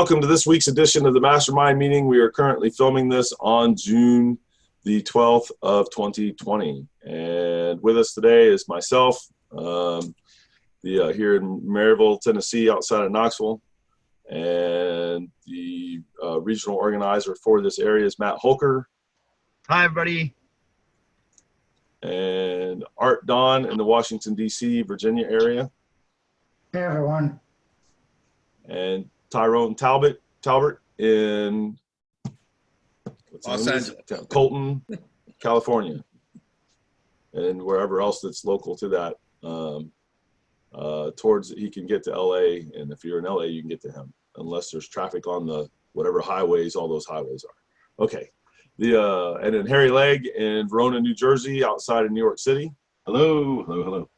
welcome to this week's edition of the Mastermind Meeting. We are currently filming this on June the 12th of 2020. And with us today is myself, here in Maryville, Tennessee, outside of Knoxville. And the regional organizer for this area is Matt Holker. Hi, everybody. And Art Don in the Washington, D.C., Virginia area. Hey, everyone. And Tyrone Talbot in Los Angeles, Colton, California, and wherever else that's local to that. Towards he can get to LA, and if you're in LA, you can get to him, unless there's traffic on the whatever highways all those highways are. Okay, and then Harry Legg in Verona, New Jersey, outside of New York City. hello, hello, hello.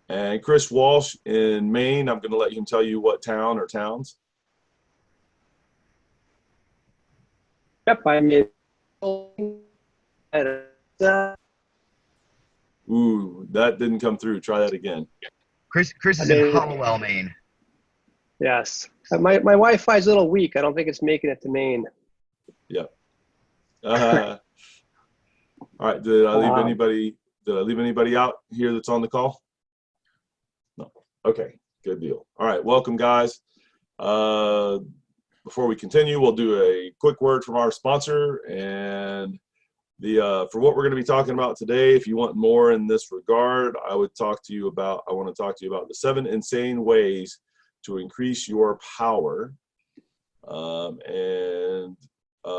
And Chris Walsh in Maine. I'm going to let him tell you what town or towns. Yep, I made. Ooh, that didn't come through. Try that again. Chris is in Hollowell, Maine. Yes, my Wi-Fi is a little weak. I don't think it's making it to Maine. Yep. All right. Did I leave anybody? Did I leave anybody out here that's on the call? No. Okay. Good deal. All right. Welcome, guys. Before we continue, we'll do a quick word from our sponsor and for what we're going to be talking about today. If you want more in this regard, I want to talk to you about the 7 insane ways to increase your power.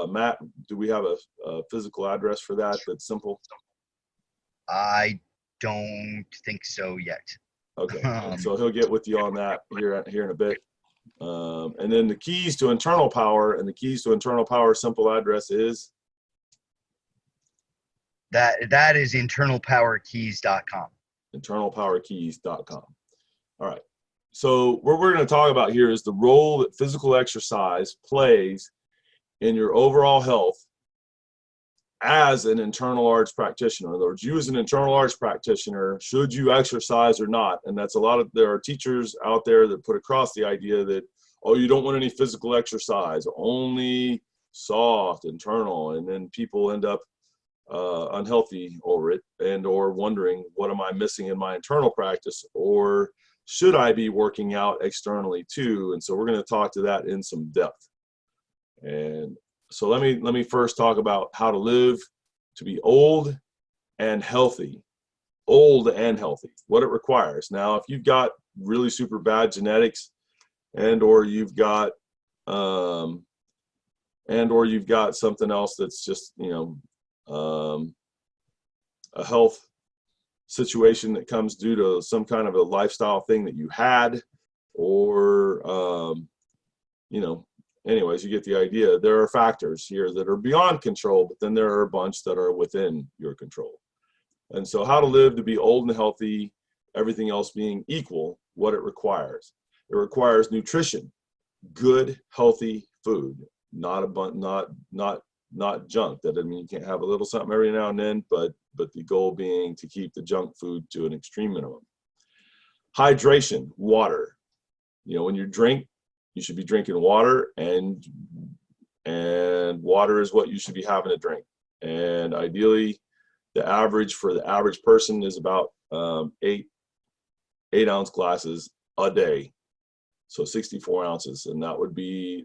Matt, do we have a physical address for that that's simple? I don't think so yet. Okay, so he'll get with you on that here in a bit. And then the keys to internal power, simple address is? That is internalpowerkeys.com. Internalpowerkeys.com. All right. So what we're going to talk about here is the role that physical exercise plays in your overall health as an internal arts practitioner. In other words, you as an internal arts practitioner, should you exercise or not? And there are teachers out there that put across the idea that, oh, you don't want any physical exercise, only soft, internal, and then people end up unhealthy over it or wondering, what am I missing in my internal practice, or should I be working out externally too? And so we're going to talk to that in some depth. And so let me first talk about how to live to be old and healthy, what it requires. Now, if you've got really super bad genetics or you've got something else that's just, a health situation that comes due to some kind of a lifestyle thing that you had, or, anyways, you get the idea. There are factors here that are beyond control, but then there are a bunch that are within your control. And so how to live to be old and healthy, everything else being equal, what it requires. It requires nutrition, good, healthy food, not junk. That doesn't mean you can't have a little something every now and then, but the goal being to keep the junk food to an extreme minimum. Hydration, water. When you drink, you should be drinking water, and water is what you should be having to drink. And ideally, the average for the average person is about 8-ounce glasses a day, so 64 ounces, and that would be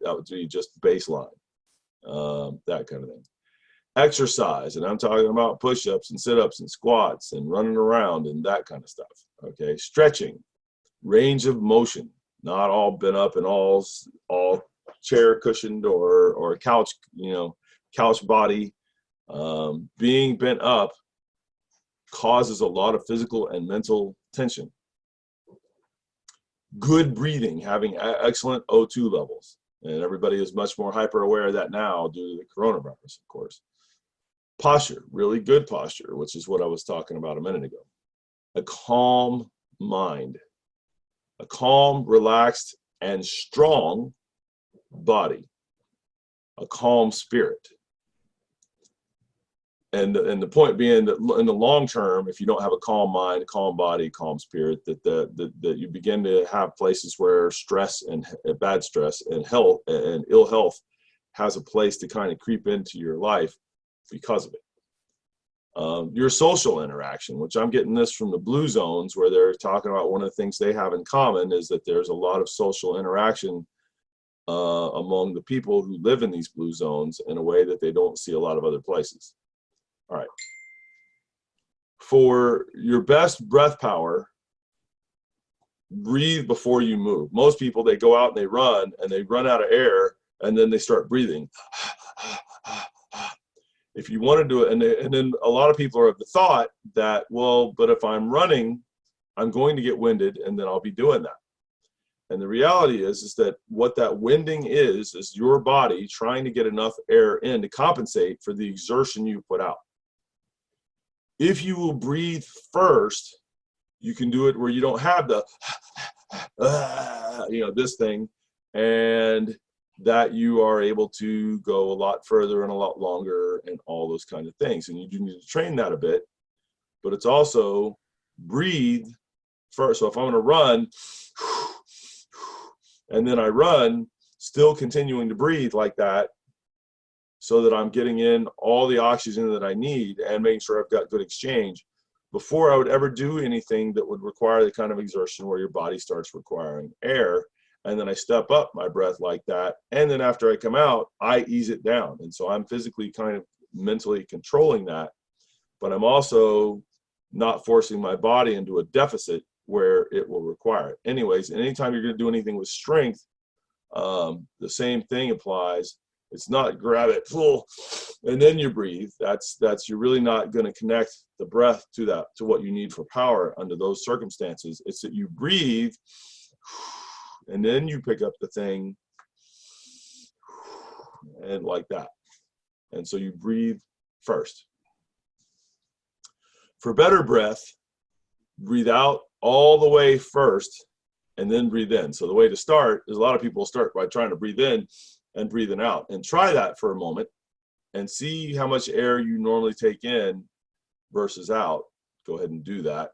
just baseline, that kind of thing. Exercise, and I'm talking about push-ups and sit-ups and squats and running around and that kind of stuff. Okay, stretching, range of motion. Not all bent up and all chair cushioned or couch, couch body. Being bent up causes a lot of physical and mental tension. Good breathing, having excellent O2 levels. And everybody is much more hyper aware of that now due to the coronavirus, of course. Posture, really good posture, which is what I was talking about a minute ago. A calm mind. A calm, relaxed, and strong body. A calm spirit. And the point being that in the long term, if you don't have a calm mind, calm body, calm spirit, that you begin to have places where stress and bad stress and health and ill health has a place to kind of creep into your life because of it. Your social interaction, which I'm getting this from the blue zones, where they're talking about one of the things they have in common is that there's a lot of social interaction among the people who live in these blue zones in a way that they don't see a lot of other places. All right. For your best breath power, breathe before you move. Most people, they go out and they run out of air, and then they start breathing. If you want to do it, and then a lot of people are of the thought that, well, but if I'm running, I'm going to get winded, and then I'll be doing that. And the reality is that what that winding is your body trying to get enough air in to compensate for the exertion you put out. If you will breathe first, you can do it where you don't have the, this thing, and that you are able to go a lot further and a lot longer and all those kind of things. And you do need to train that a bit, but it's also breathe first. So if I'm going to run, and then I run, still continuing to breathe like that, so that I'm getting in all the oxygen that I need and making sure I've got good exchange before I would ever do anything that would require the kind of exertion where your body starts requiring air. And then I step up my breath like that. And then after I come out, I ease it down. And so I'm physically kind of mentally controlling that, but I'm also not forcing my body into a deficit where it will require it. Anyways, anytime you're going to do anything with strength, the same thing applies. It's not grab it full and then you breathe. That's you're really not going to connect the breath to what you need for power under those circumstances. It's that you breathe and then you pick up the thing and like that. And so you breathe first. For better breath, breathe out all the way first and then breathe in. So the way to start is a lot of people start by trying to breathe in and breathing out, and try that for a moment and see how much air you normally take in versus out. Go ahead and do that.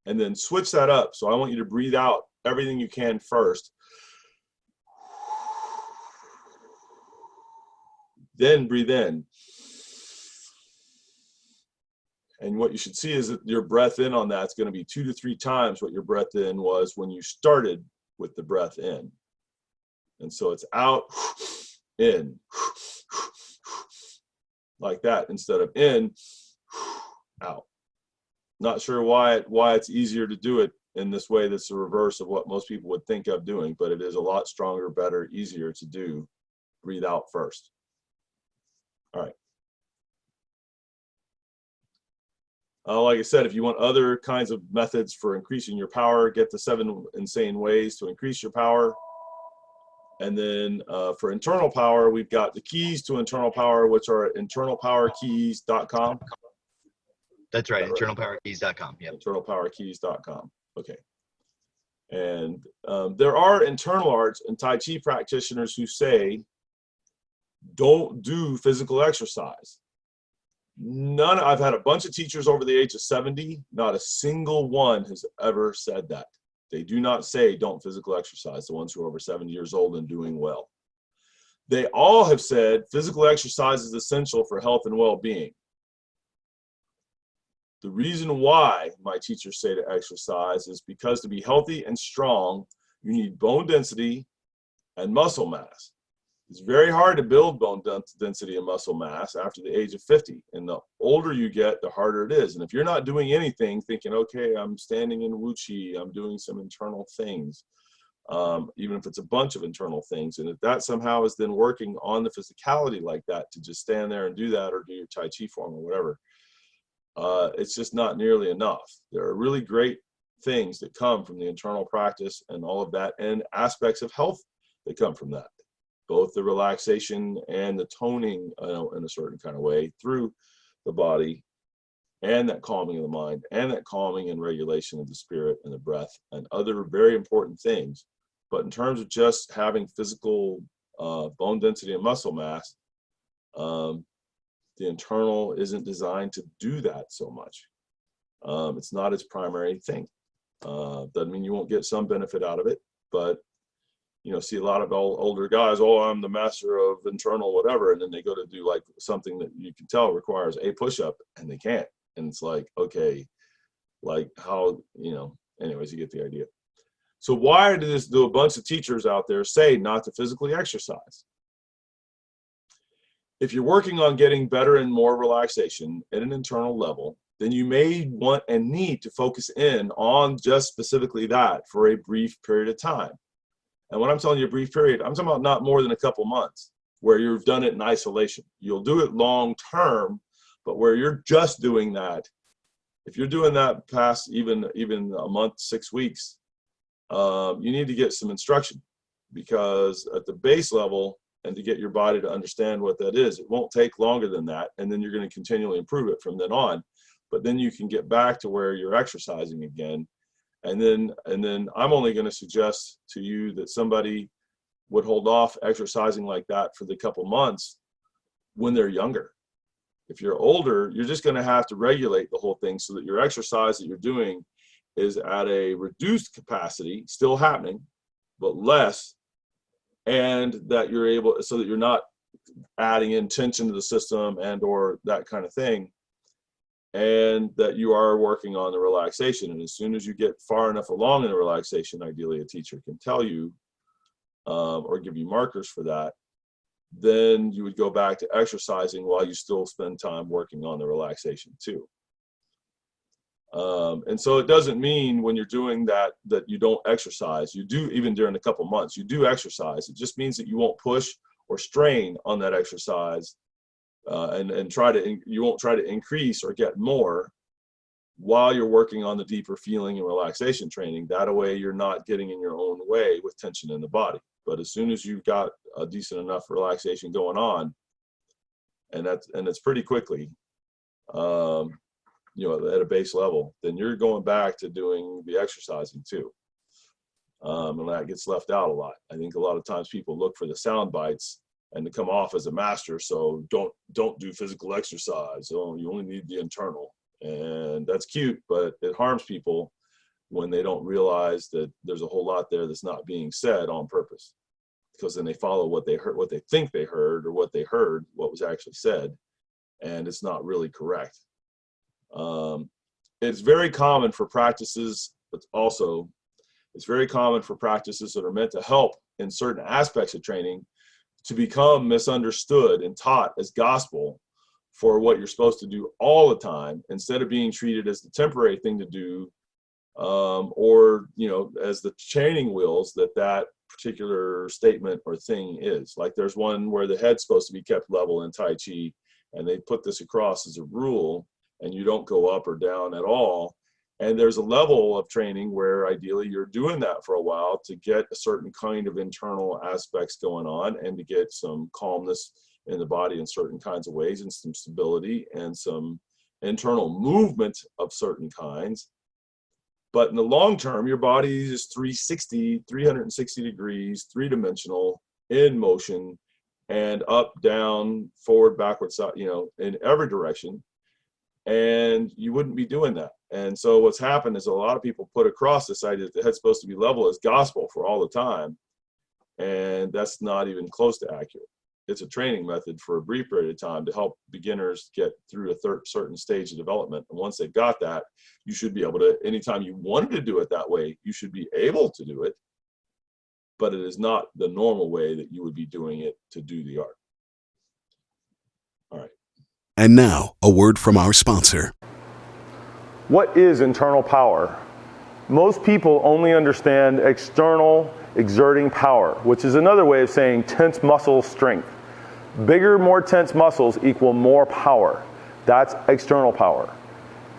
And then switch that up. So I want you to breathe out everything you can first. Then breathe in. And what you should see is that your breath in on that's going to be 2 to 3 times what your breath in was when you started with the breath in. And so it's out, in, like that, instead of in, out. Not sure why it's easier to do it in this way. That's the reverse of what most people would think of doing, but it is a lot stronger, better, easier to do. Breathe out first. All right. Like I said, if you want other kinds of methods for increasing your power, get the 7 insane ways to increase your power. And then for internal power, we've got the keys to internal power, which are at internalpowerkeys.com. That's right, internalpowerkeys.com. Yep. Internalpowerkeys.com. Okay. And there are internal arts and Tai Chi practitioners who say, don't do physical exercise. I've had a bunch of teachers over the age of 70. Not a single one has ever said that. They do not say don't physical exercise, the ones who are over 70 years old and doing well. They all have said physical exercise is essential for health and well-being. The reason why my teachers say to exercise is because to be healthy and strong, you need bone density and muscle mass. It's very hard to build bone density and muscle mass after the age of 50. And the older you get, the harder it is. And if you're not doing anything, thinking, okay, I'm standing in Wu Chi, I'm doing some internal things, even if it's a bunch of internal things, and if that somehow is then working on the physicality like that, to just stand there and do that or do your Tai Chi form or whatever, it's just not nearly enough. There are really great things that come from the internal practice and all of that, and aspects of health that come from that. Both the relaxation and the toning in a certain kind of way through the body, and that calming of the mind, and that calming and regulation of the spirit and the breath, and other very important things. But in terms of just having physical bone density and muscle mass, the internal isn't designed to do that so much. It's not its primary thing. Doesn't mean you won't get some benefit out of it, but see a lot of older guys, oh, I'm the master of internal whatever, and then they go to do like something that you can tell requires a push-up and they can't. And it's like, okay, like how, anyways, you get the idea. So why do a bunch of teachers out there say not to physically exercise? If you're working on getting better and more relaxation at an internal level, then you may want and need to focus in on just specifically that for a brief period of time. And when I'm telling you a brief period, I'm talking about not more than a couple months where you've done it in isolation. You'll do it long term, but where you're just doing that, if you're doing that past even a month, 6 weeks, you need to get some instruction, because at the base level, and to get your body to understand what that is, it won't take longer than that. And then you're going to continually improve it from then on. But then you can get back to where you're exercising again. And then I'm only going to suggest to you that somebody would hold off exercising like that for the couple months when they're younger. If you're older, you're just going to have to regulate the whole thing so that your exercise that you're doing is at a reduced capacity, still happening, but less, and that you're able, so that you're not adding in tension to the system and or that kind of thing, and that you are working on the relaxation. And as soon as you get far enough along in the relaxation, ideally a teacher can tell you or give you markers for that, then you would go back to exercising while you still spend time working on the relaxation too. And so it doesn't mean when you're doing that you don't exercise. You do, even during a couple months, you do exercise. It just means that you won't push or strain on that exercise, and you won't try to increase or get more while you're working on the deeper feeling and relaxation training. That way you're not getting in your own way with tension in the body. But as soon as you've got a decent enough relaxation going on, and it's pretty quickly, at a base level, then you're going back to doing the exercising too. And that gets left out a lot. I think a lot of times people look for the sound bites and to come off as a master. So don't do physical exercise. Oh, you only need the internal. And that's cute, but it harms people when they don't realize that there's a whole lot there that's not being said on purpose, because then they follow what they heard, what they think they heard, or what they heard, what was actually said, and it's not really correct. It's very common for practices, but also it's very common for practices that are meant to help in certain aspects of training to become misunderstood and taught as gospel for what you're supposed to do all the time, instead of being treated as the temporary thing to do, or as the training wheels that particular statement or thing is. Like there's one where the head's supposed to be kept level in Tai Chi, and they put this across as a rule, and you don't go up or down at all. And there's a level of training where ideally you're doing that for a while to get a certain kind of internal aspects going on, and to get some calmness in the body in certain kinds of ways, and some stability and some internal movement of certain kinds. But in the long term, your body is 360 degrees, three-dimensional, in motion, and up, down, forward, backwards, in every direction. And you wouldn't be doing that. And so what's happened is a lot of people put across this idea that the head's supposed to be level as gospel for all the time. And that's not even close to accurate. It's a training method for a brief period of time to help beginners get through a certain stage of development. And once they've got that, you should be able to, anytime you wanted to do it that way, you should be able to do it. But it is not the normal way that you would be doing it to do the art. All right. And now, a word from our sponsor. What is internal power? Most people only understand external exerting power, which is another way of saying tense muscle strength. Bigger, more tense muscles equal more power. That's external power.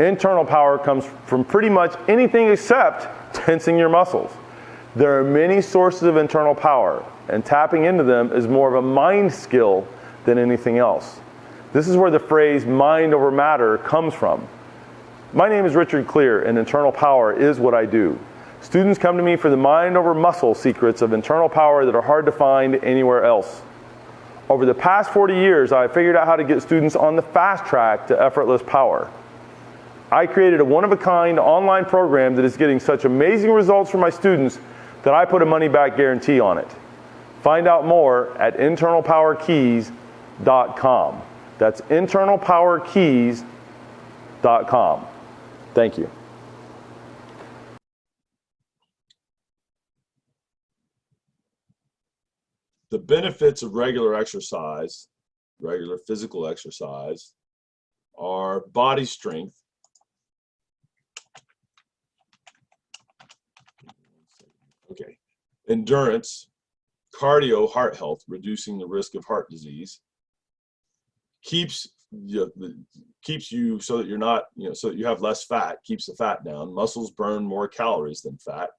Internal power comes from pretty much anything except tensing your muscles. There are many sources of internal power, and tapping into them is more of a mind skill than anything else. This is where the phrase mind over matter comes from. My name is Richard Clear, and internal power is what I do. Students come to me for the mind over muscle secrets of internal power that are hard to find anywhere else. Over the past 40 years, I have figured out how to get students on the fast track to effortless power. I created a one-of-a-kind online program that is getting such amazing results for my students that I put a money-back guarantee on it. Find out more at internalpowerkeys.com. That's internalpowerkeys.com. Thank you. The benefits of regular exercise, regular physical exercise, are body strength, endurance, cardio, heart health, reducing the risk of heart disease, keeps you so that you're not, so that you have less fat, keeps the fat down. Muscles burn more calories than fat.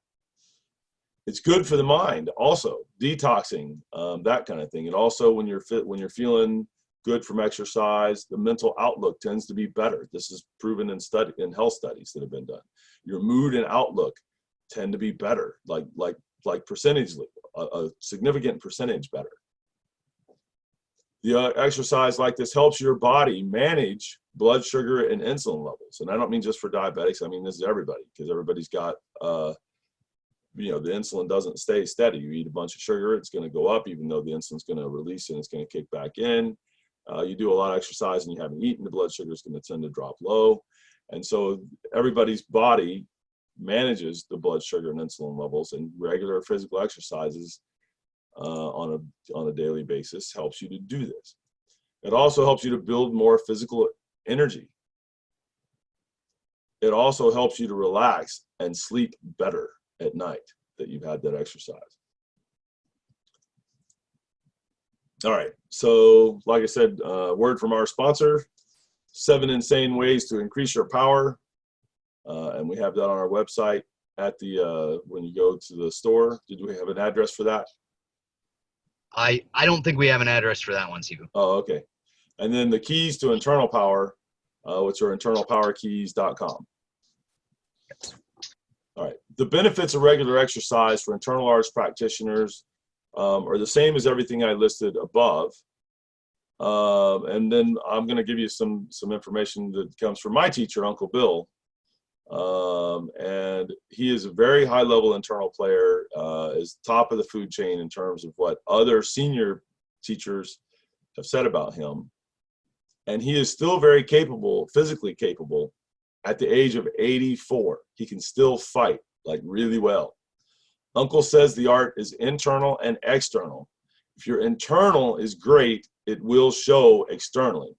It's good for the mind, also detoxing, that kind of thing. And also, when you're feeling good from exercise, the mental outlook tends to be better. This is proven in health studies that have been done. Your mood and outlook tend to be better, like percentage, a significant percentage better. The exercise like this helps your body manage blood sugar and insulin levels. And I don't mean just for diabetics. I mean, this is everybody, because everybody's got, the insulin doesn't stay steady. You eat a bunch of sugar, it's going to go up, even though the insulin's going to release and it's going to kick back in. You do a lot of exercise and you haven't eaten, the blood sugar is going to tend to drop low. And so everybody's body manages the blood sugar and insulin levels, and regular physical exercises on a daily basis helps you to do this. It also helps you to build more physical energy. It also helps you to relax and sleep better at night that you've had that exercise. All right, so like I said, word from our sponsor, 7 insane ways to increase your power. And we have that on our website at the, when you go to the store. Did we have an address for that? I don't think we have an address for that one, Sifu. Oh, okay. And then the keys to internal power, which are internalpowerkeys.com. All right. The benefits of regular exercise for internal arts practitioners are the same as everything I listed above. And then I'm going to give you some information that comes from my teacher, Uncle Bill. And he is a very high level internal player, is top of the food chain in terms of what other senior teachers have said about him. And he is still very capable, physically capable, at the age of 84. He can still fight, like, really well. Uncle says the art is internal and external. If your internal is great, it will show externally.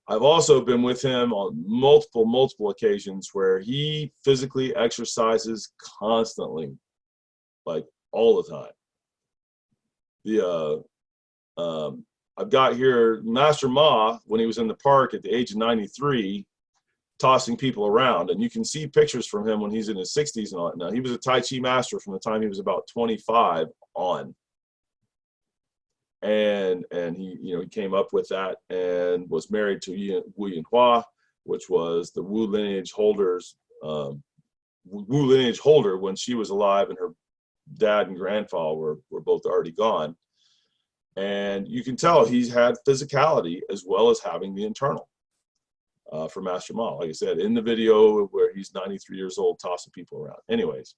I've also been with him on multiple occasions where he physically exercises constantly, like all the time. I've got here Master Ma, when he was in the park at the age of 93, tossing people around. And you can see pictures from him when he's in his 60s and all that. Now, he was a Tai Chi master from the time he was about 25 on. And he, he came up with that and was married to Wu Yinhua, which was the Wu lineage holder when she was alive, and her dad and grandfather were both already gone. And you can tell he's had physicality as well as having the internal for Master Ma. Like I said, in the video where he's 93 years old, tossing people around. Anyways,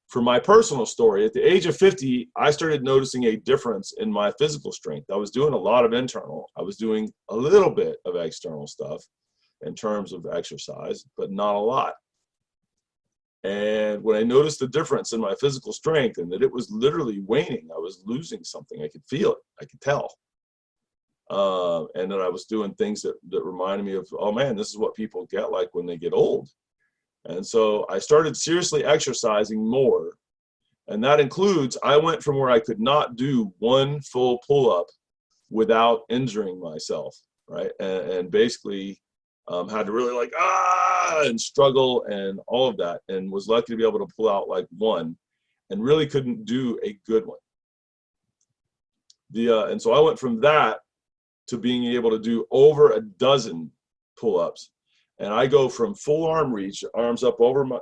for my personal story, at the age of 50, I started noticing a difference in my physical strength. I was doing a lot of internal. I was doing a little bit of external stuff in terms of exercise, but not a lot. And when I noticed the difference in my physical strength and that it was literally waning, I was losing something. I could feel it. I could tell. And then I was doing things that reminded me of, oh man, this is what people get like when they get old. And so I started seriously exercising more. And that includes, I went from where I could not do one full pull-up without injuring myself, right? And basically had to really and struggle and all of that, and was lucky to be able to pull out like one, and really couldn't do a good one. And so I went from that to being able to do over a dozen pull-ups. And I go from full arm reach, arms up over my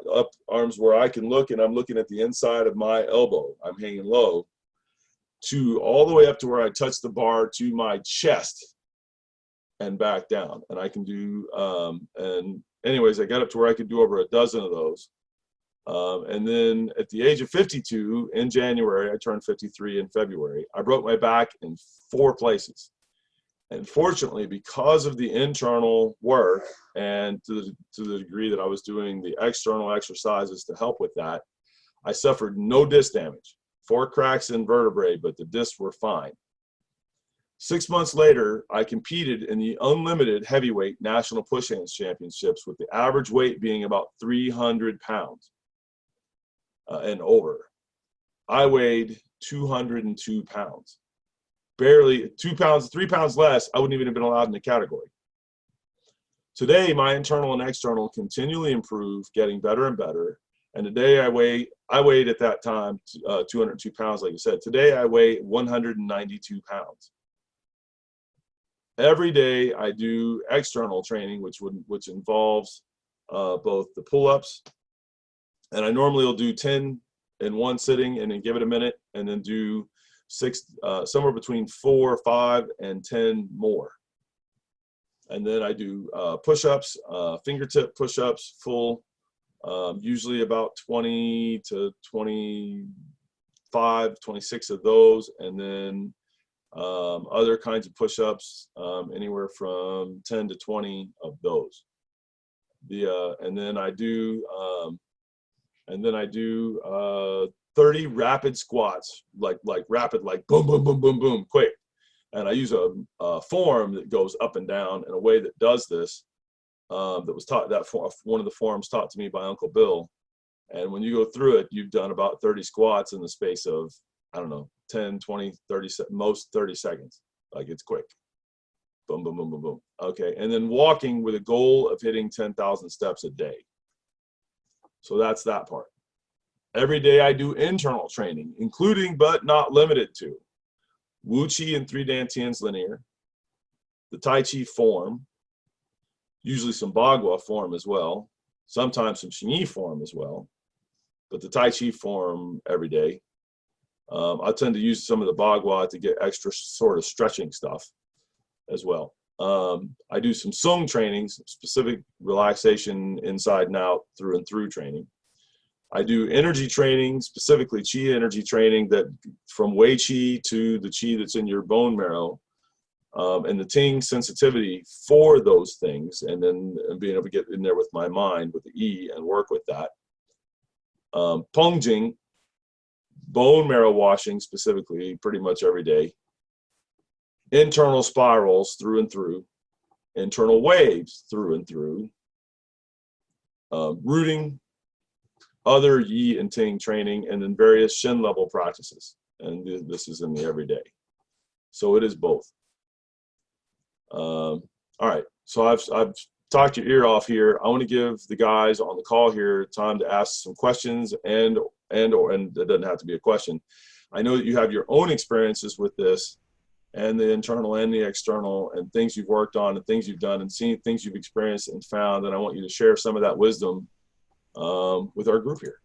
arms where I can look, and I'm looking at the inside of my elbow. I'm hanging low, to all the way up to where I touch the bar to my chest and back down. And I can do, and anyways, I got up to where I could do over a dozen of those. And then at the age of 52 in January, I turned 53 in February, I broke my back in 4 places. And fortunately, because of the internal work and to the degree that I was doing the external exercises to help with that, I suffered no disc damage. 4 cracks in vertebrae, but the discs were fine. 6 months later, I competed in the unlimited heavyweight national push hands championships, with the average weight being about 300 pounds and over. I weighed 202 pounds. Barely 2 pounds, 3 pounds less, I wouldn't even have been allowed in the category. Today, my internal and external continually improve, getting better and better. And today I weighed at that time 202 pounds, like I said. Today I weigh 192 pounds. Every day I do external training, which involves both the pull-ups, and I normally will do 10 in one sitting and then give it a minute, and then do 6, somewhere between 4, 5, and 10 more. And then I do push-ups, fingertip push-ups, full, usually about 20 to 25, 26 of those, and then other kinds of push-ups, anywhere from 10 to 20 of those. And then I do 30 rapid squats, like rapid, like boom, boom, boom, boom, boom, quick. And I use a form that goes up and down in a way that does this. That was taught, one of the forms taught to me by Uncle Bill. And when you go through it, you've done about 30 squats in the space of, I don't know, 10, 20, 30, most 30 seconds. Like, it's quick. Boom, boom, boom, boom, boom. Okay. And then walking with a goal of hitting 10,000 steps a day. So that's that part. Every day I do internal training, including but not limited to Wu Chi and 3 Dantians linear, the Tai Chi form, usually some Bagua form as well, sometimes some Xingyi form as well, but the Tai Chi form every day. I tend to use some of the Bagua to get extra sort of stretching stuff as well. I do some Sung trainings, specific relaxation inside and out, through and through training. I do energy training, specifically Qi energy training, that from Wei Qi to the Qi that's in your bone marrow, and the Ting sensitivity for those things, and then being able to get in there with my mind with the E and work with that. Pengjing, bone marrow washing specifically, pretty much every day. Internal spirals through and through. Internal waves through and through. Rooting, other Yi and Ting training, and then various Shin level practices. And this is in the everyday. So it is both. All right, so I've talked your ear off here. I want to give the guys on the call here time to ask some questions, and it doesn't have to be a question. I know that you have your own experiences with this, and the internal and the external, and things you've worked on and things you've done and seen, things you've experienced and found, and I want you to share some of that wisdom with our group here.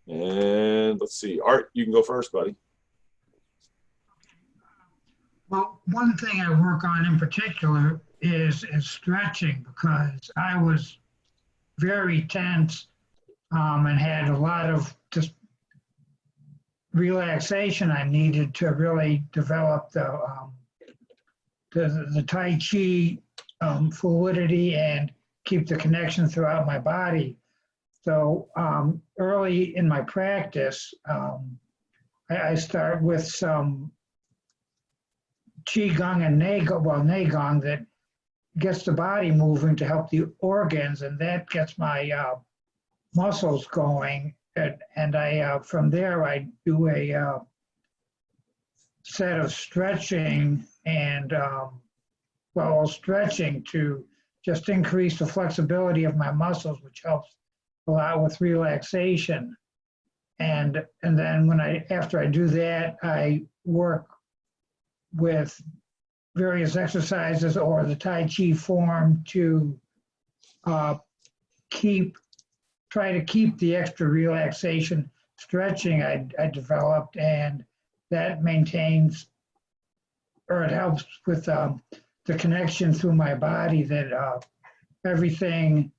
And let's see, Art, you can go first, buddy. Well, one thing I work on in particular is stretching, because I was very tense and had a lot of just relaxation I needed to really develop the Tai Chi fluidity and keep the connection throughout my body. So early in my practice, I start with some Qigong and Neigong that gets the body moving to help the organs, and that gets my muscles going. And I from there, I do a set of stretching and stretching to just increase the flexibility of my muscles, which helps a lot with relaxation. And then after I do that, I work with various exercises or the Tai Chi form to try to keep the extra relaxation stretching I developed, and that maintains, or it helps with the connection through my body, that everything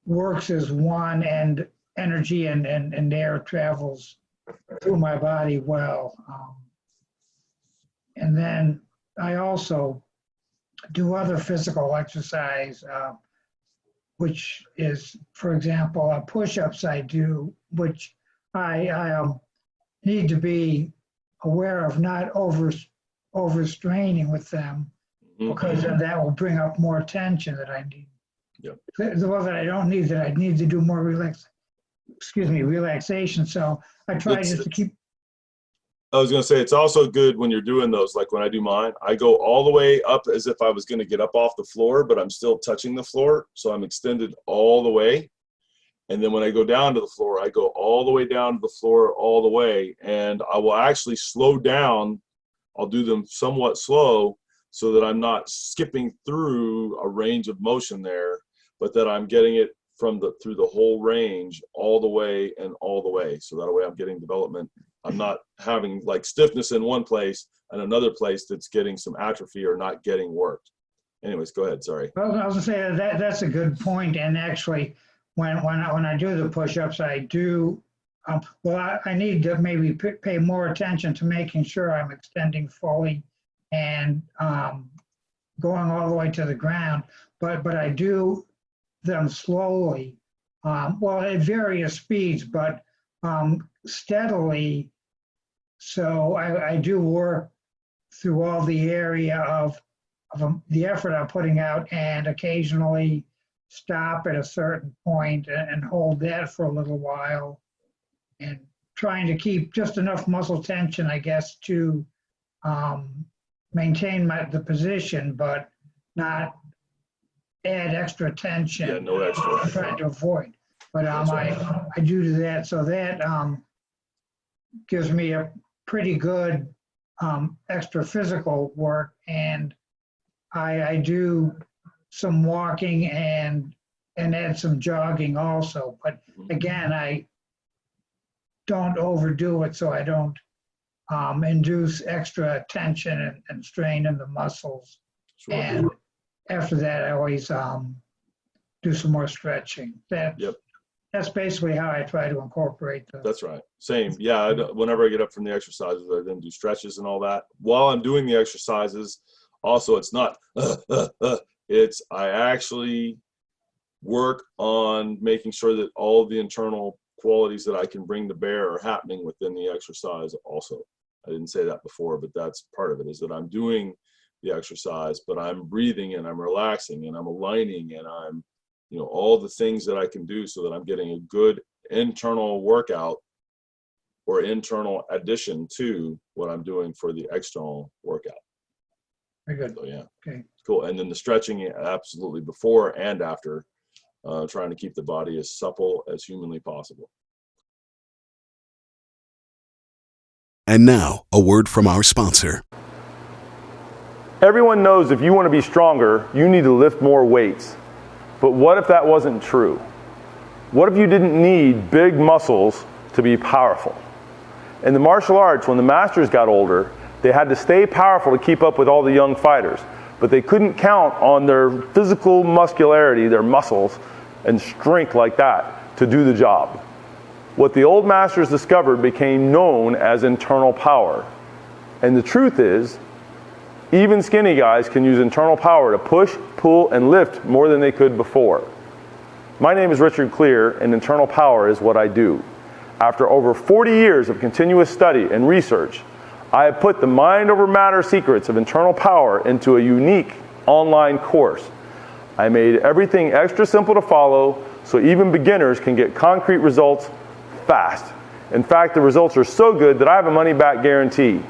works as one, and energy and air travels through my body well. And then I also do other physical exercise, which is, for example, push-ups I do, which I need to be aware of not overstraining with them, because then that will bring up more tension that I need. Yep. The one that I don't need, that I need to do more relaxation. So I try just to keep. I was going to say, it's also good when you're doing those, like when I do mine, I go all the way up as if I was going to get up off the floor, but I'm still touching the floor. So I'm extended all the way. And then when I go down to the floor, I go all the way down to the floor all the way. And I will actually slow down. I'll do them somewhat slow so that I'm not skipping through a range of motion there, but that I'm getting it through the whole range all the way and all the way. So that way I'm getting development. I'm not having like stiffness in one place and another place that's getting some atrophy or not getting worked. Anyways, go ahead. Sorry. Well, I was gonna say that's a good point. And actually, when I do the push-ups, I do. I need to maybe pay more attention to making sure I'm extending fully and going all the way to the ground. But I do them slowly, at various speeds, but steadily. So I do work through all the area of the effort I'm putting out, and occasionally stop at a certain point and hold that for a little while, and trying to keep just enough muscle tension, I guess, to maintain the position, but not add extra tension. Yeah, no extra. I'm trying to avoid. But I do that, so that gives me a pretty good extra physical work, and I do some walking and add some jogging also. But again, I don't overdo it, so I don't induce extra tension and strain in the muscles. Sure. And after that, I always do some more stretching. That's basically how I try to incorporate the. That's right. Same. Yeah. Whenever I get up from the exercises, I then do stretches and all that. While I'm doing the exercises, also, it's not, it's I actually work on making sure that all of the internal qualities that I can bring to bear are happening within the exercise also. I didn't say that before, but that's part of it, is that I'm doing the exercise, but I'm breathing and I'm relaxing and I'm aligning and I'm, all the things that I can do so that I'm getting a good internal workout or internal addition to what I'm doing for the external workout. Very good. So yeah. Okay. Cool. And then the stretching, absolutely, before and after, trying to keep the body as supple as humanly possible. And now, a word from our sponsor. Everyone knows if you want to be stronger, you need to lift more weights. But what if that wasn't true? What if you didn't need big muscles to be powerful? In the martial arts, when the masters got older, they had to stay powerful to keep up with all the young fighters. But they couldn't count on their physical muscularity, their muscles, and strength like that to do the job. What the old masters discovered became known as internal power. And the truth is, even skinny guys can use internal power to push, pull, and lift more than they could before. My name is Richard Clear, and internal power is what I do. After over 40 years of continuous study and research, I have put the mind over matter secrets of internal power into a unique online course. I made everything extra simple to follow so even beginners can get concrete results fast. In fact, the results are so good that I have a money-back guarantee.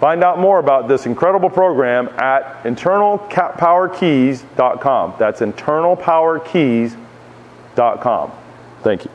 Find out more about this incredible program at internalpowerkeys.com. That's internalpowerkeys.com. Thank you.